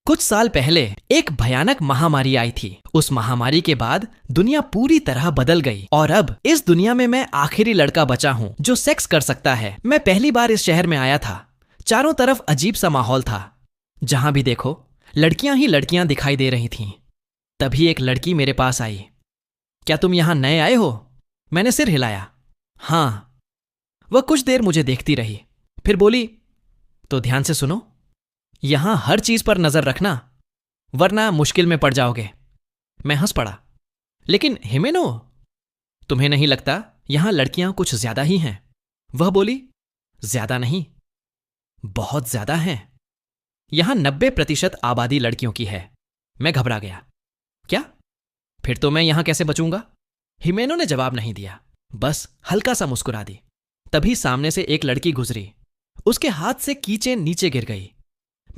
कुछ साल पहले एक भयानक महामारी आई थी। उस महामारी के बाद दुनिया पूरी तरह बदल गई और अब इस दुनिया में मैं आखिरी लड़का बचा हूँ जो सेक्स कर सकता है। मैं पहली बार इस शहर में आया था। चारों तरफ अजीब सा माहौल था। जहां भी देखो लड़कियां ही लड़कियां दिखाई दे रही थीं। तभी एक लड़की मेरे पास आई। क्या तुम यहां नए आए हो? मैंने सिर हिलाया। हाँ। वह कुछ देर मुझे देखती रही, फिर बोली, तो ध्यान से सुनो, यहां हर चीज पर नजर रखना वरना मुश्किल में पड़ जाओगे। मैं हंस पड़ा। लेकिन हिमेनो, तुम्हें नहीं लगता यहां लड़कियां कुछ ज्यादा ही हैं? वह बोली, ज्यादा नहीं, बहुत ज्यादा हैं। यहां 90% आबादी लड़कियों की है। मैं घबरा गया। क्या? फिर तो मैं यहां कैसे बचूंगा? हिमेनो ने जवाब नहीं दिया, बस हल्का सा मुस्कुरा दी। तभी सामने से एक लड़की गुजरी। उसके हाथ से कीचेन नीचे गिर गई।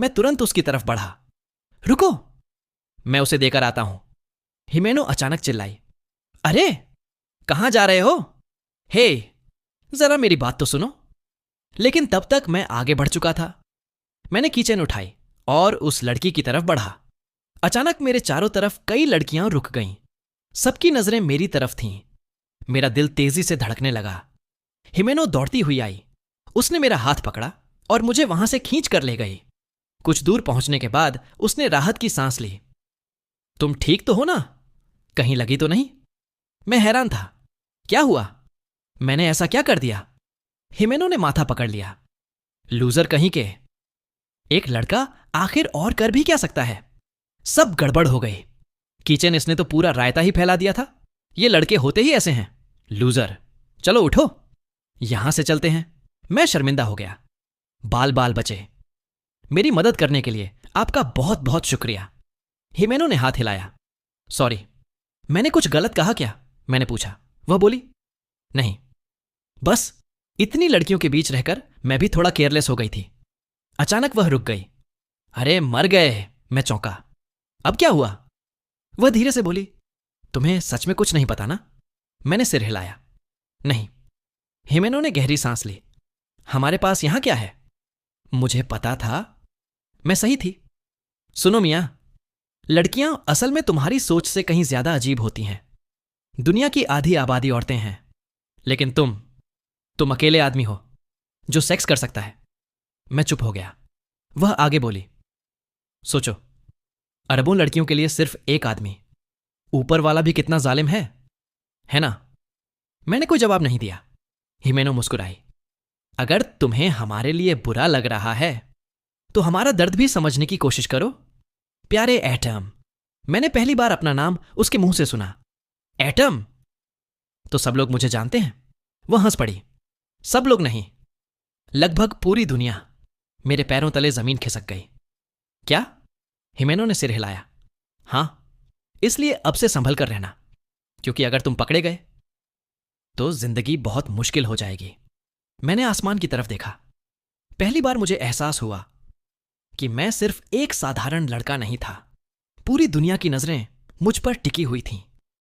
मैं तुरंत उसकी तरफ बढ़ा। रुको, मैं उसे देकर आता हूं। हिमेनो अचानक चिल्लाई, अरे कहां जा रहे हो? हे, जरा मेरी बात तो सुनो। लेकिन तब तक मैं आगे बढ़ चुका था। मैंने कीचेन उठाई और उस लड़की की तरफ बढ़ा। अचानक मेरे चारों तरफ कई लड़कियां रुक गईं। सबकी नजरें मेरी तरफ थीं। मेरा दिल तेजी से धड़कने लगा। हिमेनो दौड़ती हुई आई। उसने मेरा हाथ पकड़ा और मुझे वहां से खींच कर ले गई। कुछ दूर पहुंचने के बाद उसने राहत की सांस ली। तुम ठीक तो हो ना? कहीं लगी तो नहीं? मैं हैरान था। क्या हुआ? मैंने ऐसा क्या कर दिया? हिमेनो ने माथा पकड़ लिया। लूजर कहीं के। एक लड़का आखिर और कर भी क्या सकता है? सब गड़बड़ हो गई। किचन इसने तो पूरा रायता ही फैला दिया था। ये लड़के होते ही ऐसे हैं। लूजर। चलो उठो, यहां से चलते हैं। मैं शर्मिंदा हो गया। बाल बाल बचे। मेरी मदद करने के लिए आपका बहुत बहुत शुक्रिया। हिमेनो ने हाथ हिलाया। सॉरी, मैंने कुछ गलत कहा क्या? मैंने पूछा। वह बोली, नहीं, बस इतनी लड़कियों के बीच रहकर मैं भी थोड़ा केयरलेस हो गई थी। अचानक वह रुक गई। अरे मर गए, मैं चौंका। अब क्या हुआ? वह धीरे से बोली, तुम्हें सच में कुछ नहीं पता ना? मैंने सिर हिलाया। नहीं। हिमेनो ने गहरी सांस ली। हमारे पास यहां क्या है? मुझे पता था, मैं सही थी। सुनो मियां, लड़कियां असल में तुम्हारी सोच से कहीं ज्यादा अजीब होती हैं। दुनिया की आधी आबादी औरतें हैं, लेकिन तुम अकेले आदमी हो जो सेक्स कर सकता है। मैं चुप हो गया। वह आगे बोली, सोचो, अरबों लड़कियों के लिए सिर्फ एक आदमी। ऊपर वाला भी कितना जालिम है ना? मैंने कोई जवाब नहीं दिया। हिमेनो मुस्कुराई। अगर तुम्हें हमारे लिए बुरा लग रहा है तो हमारा दर्द भी समझने की कोशिश करो। प्यारे एटम। मैंने पहली बार अपना नाम उसके मुंह से सुना। एटम? तो सब लोग मुझे जानते हैं? वह हंस पड़ी। सब लोग नहीं, लगभग पूरी दुनिया। मेरे पैरों तले जमीन खिसक गई। क्या? हिमेनो ने सिर हिलाया। हां, इसलिए अब से संभल कर रहना, क्योंकि अगर तुम पकड़े गए तो जिंदगी बहुत मुश्किल हो जाएगी। मैंने आसमान की तरफ देखा। पहली बार मुझे एहसास हुआ कि मैं सिर्फ एक साधारण लड़का नहीं था। पूरी दुनिया की नजरें मुझ पर टिकी हुई थीं।